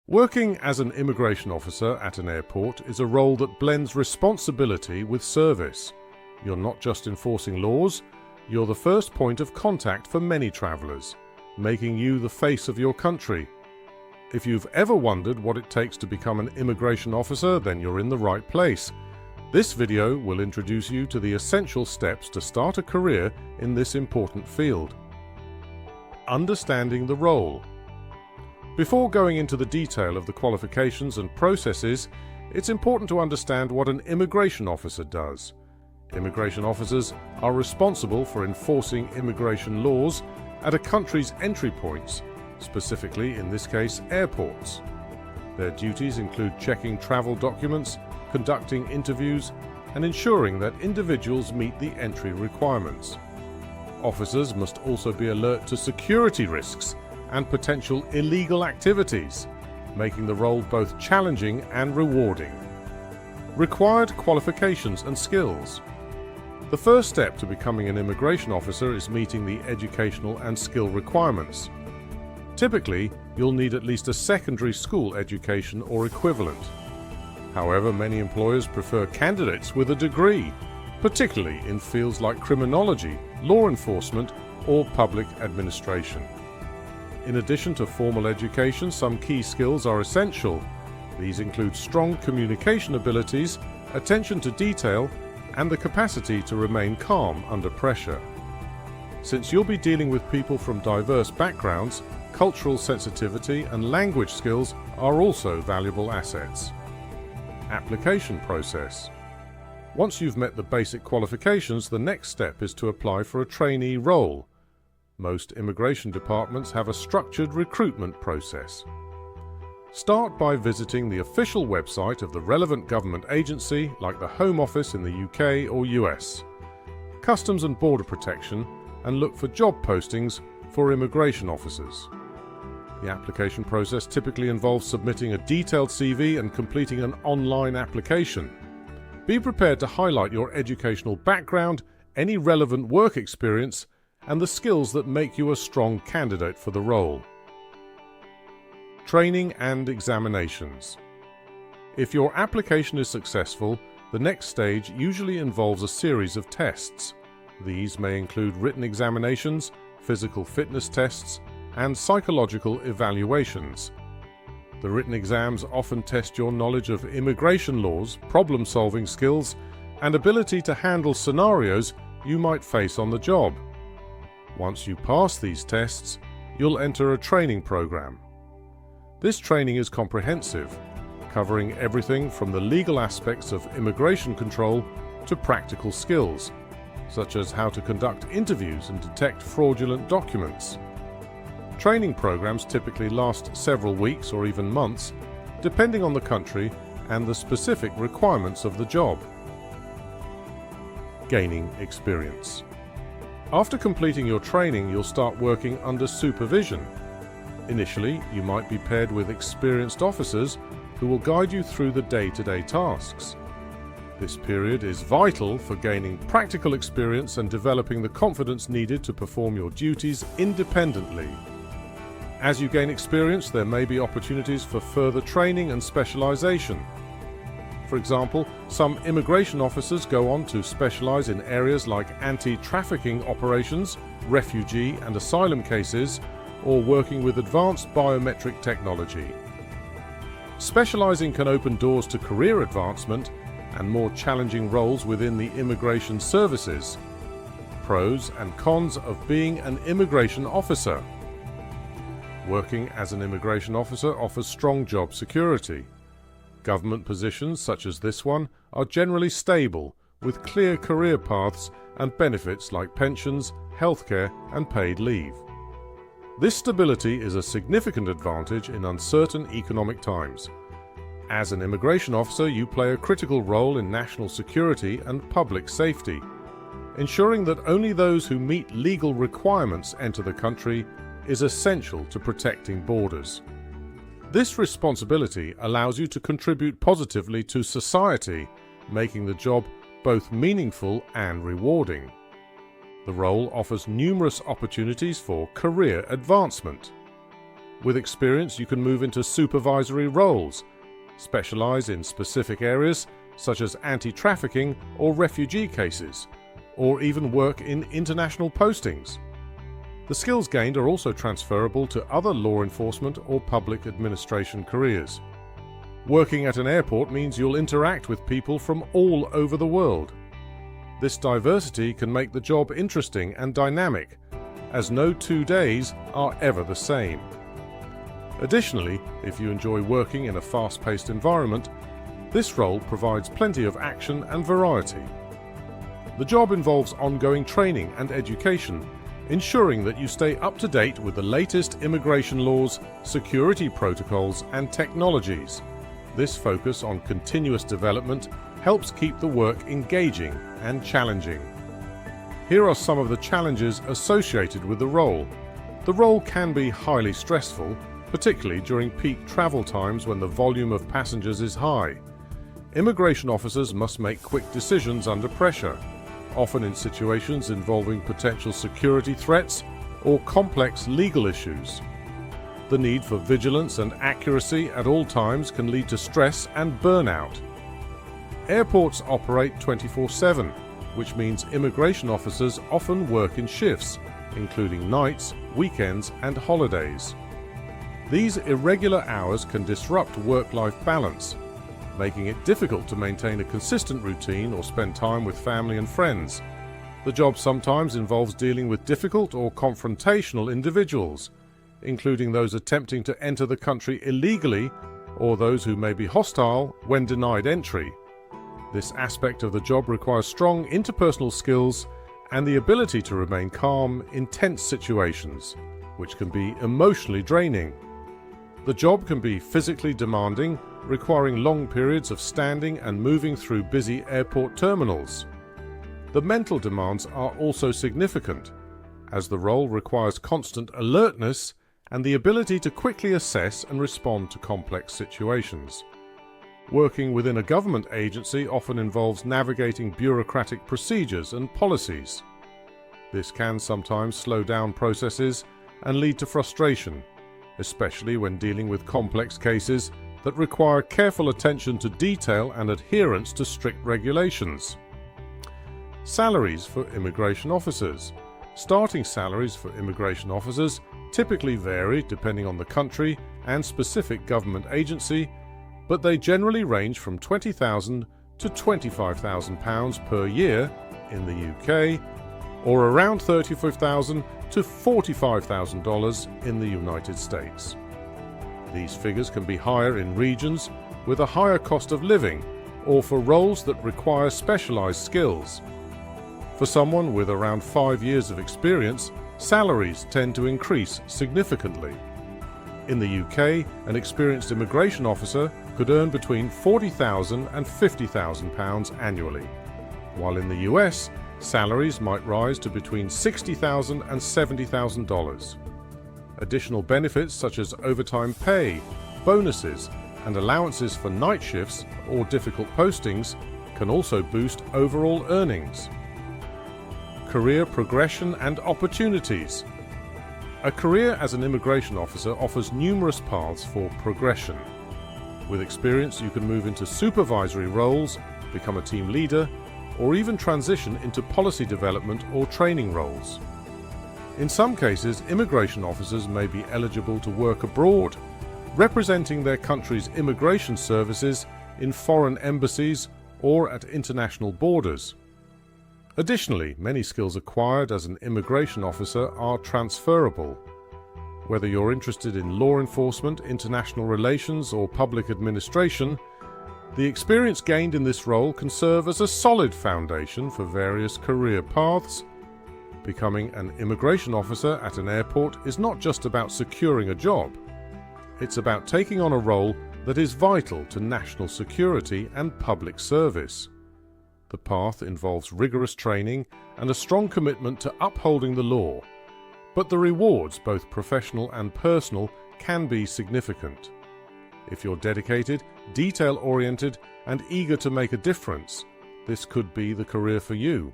Working as an immigration officer at an airport is a role that blends responsibility with service. You're not just enforcing laws, you're the first point of contact for many travelers, making you the face of your country. If you've ever wondered what it takes to become an immigration officer, then you're in the right place. This video will introduce you to the essential steps to start a career in this important field. Understanding the role. Before going into the detail of the qualifications and processes, it's important to understand what an immigration officer does. Immigration officers are responsible for enforcing immigration laws at a country's entry points, specifically in this case airports. Their duties include checking travel documents, conducting interviews, and ensuring that individuals meet the entry requirements. Officers must also be alert to security risks and potential illegal activities, making the role both challenging and rewarding. Required qualifications and skills. The first step to becoming an immigration officer is meeting the educational and skill requirements. Typically, you'll need at least a secondary school education or equivalent. However, many employers prefer candidates with a degree, particularly in fields like criminology, law enforcement, or public administration. In addition to formal education, some key skills are essential. These include strong communication abilities, attention to detail, and the capacity to remain calm under pressure. Since you'll be dealing with people from diverse backgrounds, cultural sensitivity and language skills are also valuable assets. Application process. Once you've met the basic qualifications, the next step is to apply for a trainee role. Most immigration departments have a structured recruitment process. Start by visiting the official website of the relevant government agency, like the Home Office in the UK or US, Customs and Border Protection, and look for job postings for immigration officers. The application process typically involves submitting a detailed CV and completing an online application. Be prepared to highlight your educational background, any relevant work experience, and the skills that make you a strong candidate for the role. Training and examinations. If your application is successful, the next stage usually involves a series of tests. These may include written examinations, physical fitness tests, and psychological evaluations. The written exams often test your knowledge of immigration laws, problem-solving skills, and ability to handle scenarios you might face on the job. Once you pass these tests, you'll enter a training program. This training is comprehensive, covering everything from the legal aspects of immigration control to practical skills, such as how to conduct interviews and detect fraudulent documents. Training programs typically last several weeks or even months, depending on the country and the specific requirements of the job. Gaining experience. After completing your training, you'll start working under supervision. Initially, you might be paired with experienced officers who will guide you through the day-to-day tasks. This period is vital for gaining practical experience and developing the confidence needed to perform your duties independently. As you gain experience, there may be opportunities for further training and specialization. For example, some immigration officers go on to specialize in areas like anti-trafficking operations, refugee and asylum cases, or working with advanced biometric technology. Specializing can open doors to career advancement and more challenging roles within the immigration services. Pros and cons of being an immigration officer. Working as an immigration officer offers strong job security. Government positions, such as this one, are generally stable, with clear career paths and benefits like pensions, healthcare, and paid leave. This stability is a significant advantage in uncertain economic times. As an immigration officer, you play a critical role in national security and public safety, ensuring that only those who meet legal requirements enter the country is essential to protecting borders. This responsibility allows you to contribute positively to society, making the job both meaningful and rewarding. The role offers numerous opportunities for career advancement. With experience, you can move into supervisory roles, specialize in specific areas such as anti-trafficking or refugee cases, or even work in international postings. The skills gained are also transferable to other law enforcement or public administration careers. Working at an airport means you'll interact with people from all over the world. This diversity can make the job interesting and dynamic, as no 2 days are ever the same. Additionally, if you enjoy working in a fast-paced environment, this role provides plenty of action and variety. The job involves ongoing training and education, ensuring that you stay up to date with the latest immigration laws, security protocols, and technologies. This focus on continuous development helps keep the work engaging and challenging. Here are some of the challenges associated with the role. The role can be highly stressful, particularly during peak travel times when the volume of passengers is high. Immigration officers must make quick decisions under pressure, often in situations involving potential security threats or complex legal issues. The need for vigilance and accuracy at all times can lead to stress and burnout. Airports operate 24/7, which means immigration officers often work in shifts, including nights, weekends, and holidays. These irregular hours can disrupt work-life balance, making it difficult to maintain a consistent routine or spend time with family and friends. The job sometimes involves dealing with difficult or confrontational individuals, including those attempting to enter the country illegally or those who may be hostile when denied entry. This aspect of the job requires strong interpersonal skills and the ability to remain calm in tense situations, which can be emotionally draining. The job can be physically demanding, requiring long periods of standing and moving through busy airport terminals. The mental demands are also significant, as the role requires constant alertness and the ability to quickly assess and respond to complex situations. Working within a government agency often involves navigating bureaucratic procedures and policies. This can sometimes slow down processes and lead to frustration, especially when dealing with complex cases that require careful attention to detail and adherence to strict regulations. Salaries for immigration officers. Starting salaries for immigration officers typically vary depending on the country and specific government agency, but they generally range from £20,000 to £25,000 per year in the UK, or around $35,000 to $45,000 in the United States. These figures can be higher in regions with a higher cost of living or for roles that require specialized skills. For someone with around 5 years of experience, salaries tend to increase significantly. In the UK, an experienced immigration officer could earn between £40,000 and £50,000 annually, while in the US, salaries might rise to between $60,000 and $70,000. Additional benefits such as overtime pay, bonuses, and allowances for night shifts or difficult postings can also boost overall earnings. Career progression and opportunities. A career as an immigration officer offers numerous paths for progression. With experience, you can move into supervisory roles, become a team leader, or even transition into policy development or training roles. In some cases, immigration officers may be eligible to work abroad, representing their country's immigration services in foreign embassies or at international borders. Additionally, many skills acquired as an immigration officer are transferable. Whether you're interested in law enforcement, international relations, or public administration, the experience gained in this role can serve as a solid foundation for various career paths. Becoming an immigration officer at an airport is not just about securing a job. It's about taking on a role that is vital to national security and public service. The path involves rigorous training and a strong commitment to upholding the law, but the rewards, both professional and personal, can be significant. If you're dedicated, detail-oriented, and eager to make a difference, this could be the career for you.